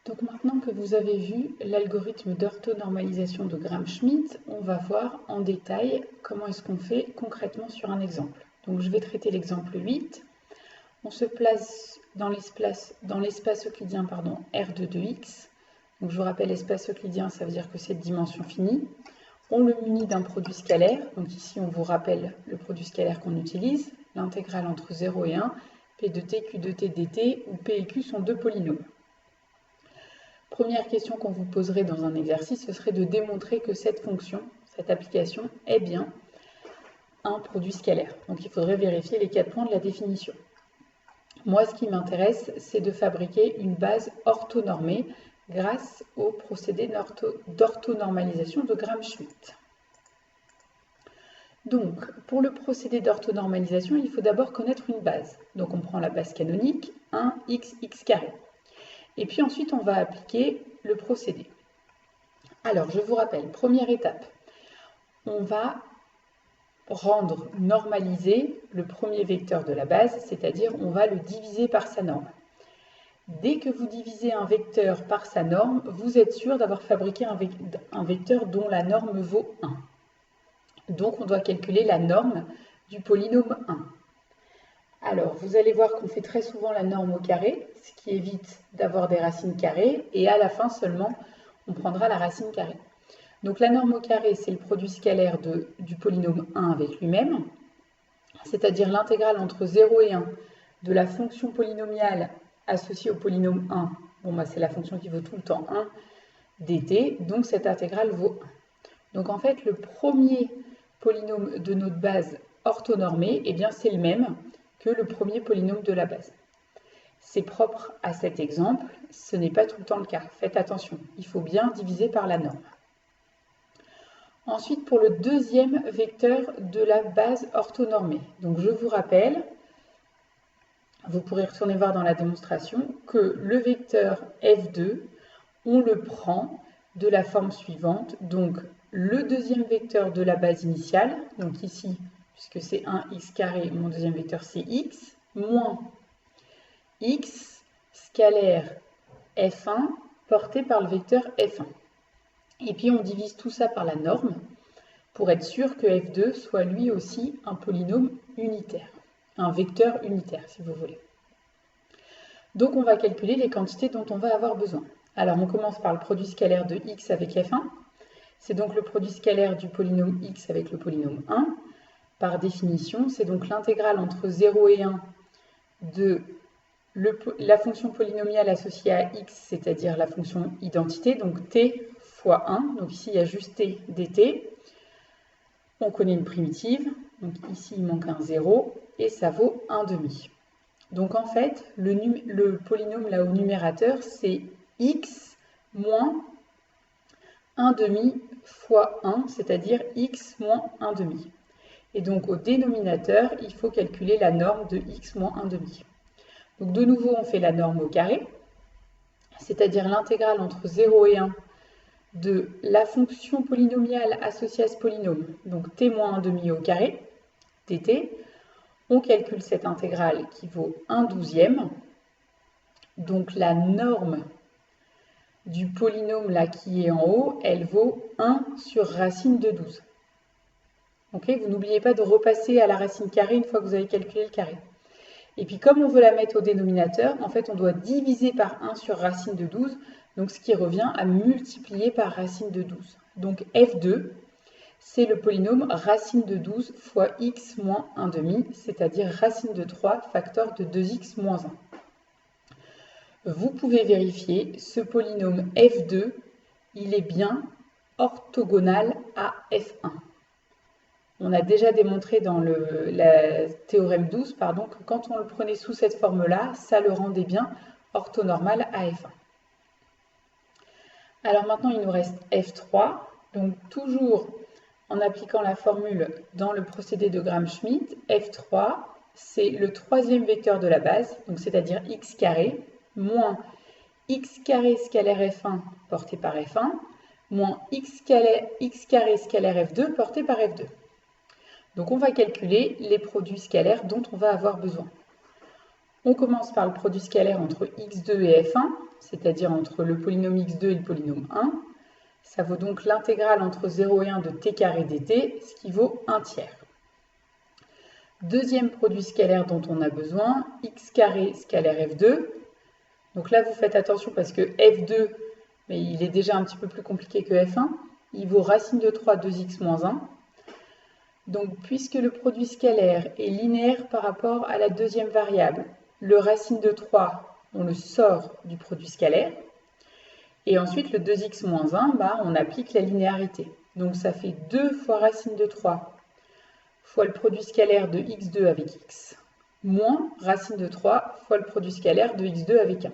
Donc maintenant que vous avez vu l'algorithme d'orthonormalisation de Gram-Schmidt, on va voir en détail comment est-ce qu'on fait concrètement sur un exemple. Donc je vais traiter l'exemple 8. On se place dans l'espace euclidien R de 2x. Donc je vous rappelle, l'espace euclidien, ça veut dire que c'est de dimension finie. On le munit d'un produit scalaire. Donc ici, on vous rappelle le produit scalaire qu'on utilise, l'intégrale entre 0 et 1, P de t, Q de t dt, où P et Q sont deux polynômes. Première question qu'on vous poserait dans un exercice, ce serait de démontrer que cette fonction, cette application, est bien un produit scalaire. Donc il faudrait vérifier les 4 points de la définition. Moi, ce qui m'intéresse, c'est de fabriquer une base orthonormée grâce au procédé d'orthonormalisation de Gram-Schmidt. Donc, pour le procédé d'orthonormalisation, il faut d'abord connaître une base. Donc on prend la base canonique, 1x carré. Et puis ensuite, on va appliquer le procédé. Alors, je vous rappelle, première étape, on va rendre normalisé le premier vecteur de la base, c'est-à-dire on va le diviser par sa norme. Dès que vous divisez un vecteur par sa norme, vous êtes sûr d'avoir fabriqué un vecteur dont la norme vaut 1. Donc, on doit calculer la norme du polynôme 1. Alors, vous allez voir qu'on fait très souvent la norme au carré, ce qui évite d'avoir des racines carrées, et à la fin seulement, on prendra la racine carrée. Donc la norme au carré, c'est le produit scalaire du polynôme 1 avec lui-même, c'est-à-dire l'intégrale entre 0 et 1 de la fonction polynomiale associée au polynôme 1, c'est la fonction qui vaut tout le temps 1, dt, donc cette intégrale vaut 1. Donc en fait, le premier polynôme de notre base orthonormée, c'est le même que le premier polynôme de la base. C'est propre à cet exemple, ce n'est pas tout le temps le cas. Faites attention, il faut bien diviser par la norme. Ensuite, pour le deuxième vecteur de la base orthonormée. Donc je vous rappelle, vous pourrez retourner voir dans la démonstration, que le vecteur f2, on le prend de la forme suivante. Donc le deuxième vecteur de la base initiale, donc ici, puisque c'est 1x carré, mon deuxième vecteur c'est x, moins x scalaire f1 porté par le vecteur f1. Et puis on divise tout ça par la norme pour être sûr que f2 soit lui aussi un polynôme unitaire, un vecteur unitaire si vous voulez. Donc on va calculer les quantités dont on va avoir besoin. Alors on commence par le produit scalaire de x avec f1. C'est donc le produit scalaire du polynôme x avec le polynôme 1. Par définition, c'est donc l'intégrale entre 0 et 1 de la fonction polynomiale associée à x, c'est-à-dire la fonction identité, donc t fois 1. Donc ici, il y a juste t dt. On connaît une primitive, donc ici, il manque un 0, et ça vaut 1,5. Donc en fait, le polynôme là au numérateur, c'est x moins 1,5 fois 1, c'est-à-dire x moins 1,5. Et donc au dénominateur, il faut calculer la norme de x moins 1,5. Donc de nouveau, on fait la norme au carré, c'est-à-dire l'intégrale entre 0 et 1 de la fonction polynomiale associée à ce polynôme, donc t moins 1,5 au carré, dt. On calcule cette intégrale qui vaut 1/12. Donc la norme du polynôme là qui est en haut, elle vaut 1 sur racine de 12. Okay, vous n'oubliez pas de repasser à la racine carrée une fois que vous avez calculé le carré. Et puis comme on veut la mettre au dénominateur, en fait on doit diviser par 1 sur racine de 12, donc ce qui revient à multiplier par racine de 12. Donc f2, c'est le polynôme racine de 12 fois x moins 1,5, c'est-à-dire racine de 3 facteur de 2x moins 1. Vous pouvez vérifier, ce polynôme f2, il est bien orthogonal à f1. On a déjà démontré dans le théorème 12 que quand on le prenait sous cette forme-là, ça le rendait bien orthonormal à f1. Alors maintenant, il nous reste f3. Donc toujours en appliquant la formule dans le procédé de Gram-Schmidt, f3, c'est le troisième vecteur de la base, donc c'est-à-dire x carré, moins x carré scalaire f1 porté par f1, moins x carré scalaire f2 porté par f2. Donc on va calculer les produits scalaires dont on va avoir besoin. On commence par le produit scalaire entre x2 et f1, c'est-à-dire entre le polynôme x2 et le polynôme 1. Ça vaut donc l'intégrale entre 0 et 1 de t carré dt, ce qui vaut 1 tiers. Deuxième produit scalaire dont on a besoin, x carré scalaire f2. Donc là, vous faites attention parce que f2, mais il est déjà un petit peu plus compliqué que f1. Il vaut racine de 3 2x moins 1. Donc, puisque le produit scalaire est linéaire par rapport à la deuxième variable, le racine de 3, on le sort du produit scalaire. Et ensuite, le 2x moins 1, on applique la linéarité. Donc, ça fait 2 fois racine de 3 fois le produit scalaire de x2 avec x, moins racine de 3 fois le produit scalaire de x2 avec 1.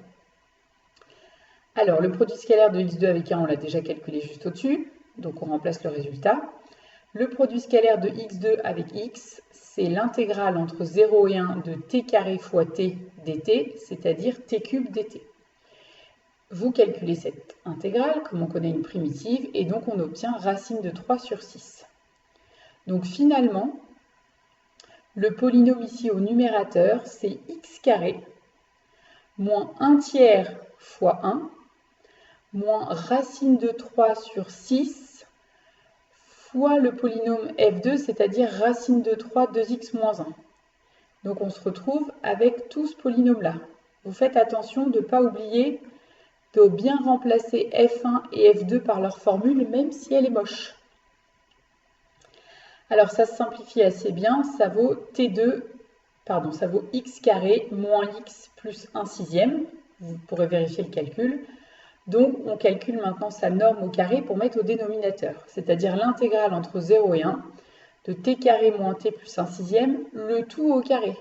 Alors, le produit scalaire de x2 avec 1, on l'a déjà calculé juste au-dessus, donc on remplace le résultat. Le produit scalaire de x2 avec x, c'est l'intégrale entre 0 et 1 de t carré fois t dt, c'est-à-dire t cube dt. Vous calculez cette intégrale, comme on connaît une primitive, et donc on obtient racine de 3 sur 6. Donc finalement, le polynôme ici au numérateur, c'est x carré moins 1 tiers fois 1 moins racine de 3 sur 6 fois le polynôme f2, c'est-à-dire racine de 3 2x moins 1. Donc on se retrouve avec tout ce polynôme-là. Vous faites attention de ne pas oublier de bien remplacer f1 et f2 par leur formule, même si elle est moche. Alors ça se simplifie assez bien, ça vaut ça vaut x carré moins x plus 1 sixième. Vous pourrez vérifier le calcul. Donc on calcule maintenant sa norme au carré pour mettre au dénominateur, c'est-à-dire l'intégrale entre 0 et 1 de t carré moins t plus 1 sixième, le tout au carré.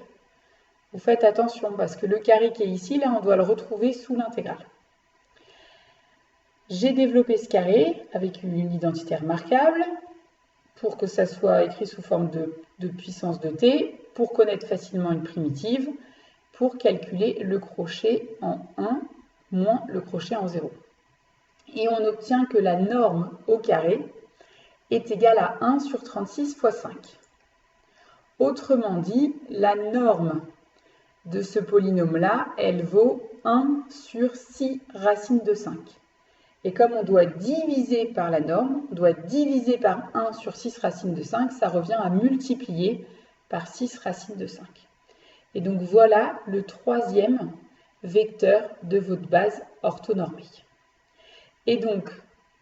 Vous faites attention parce que le carré qui est ici, là on doit le retrouver sous l'intégrale. J'ai développé ce carré avec une identité remarquable pour que ça soit écrit sous forme de puissance de t, pour connaître facilement une primitive, pour calculer le crochet en 1 moins le crochet en 0. Et on obtient que la norme au carré est égale à 1 sur 36 fois 5. Autrement dit, la norme de ce polynôme-là, elle vaut 1 sur 6 racine de 5. Et comme on doit diviser par la norme, on doit diviser par 1 sur 6 racine de 5, ça revient à multiplier par 6 racine de 5. Et donc voilà le troisième vecteur de votre base orthonormée. Et donc,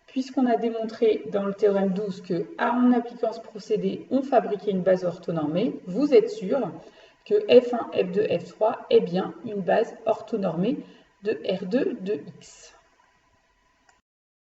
puisqu'on a démontré dans le théorème 12 qu'en appliquant ce procédé, on fabriquait une base orthonormée, vous êtes sûr que F1, F2, F3 est bien une base orthonormée de R2 de X.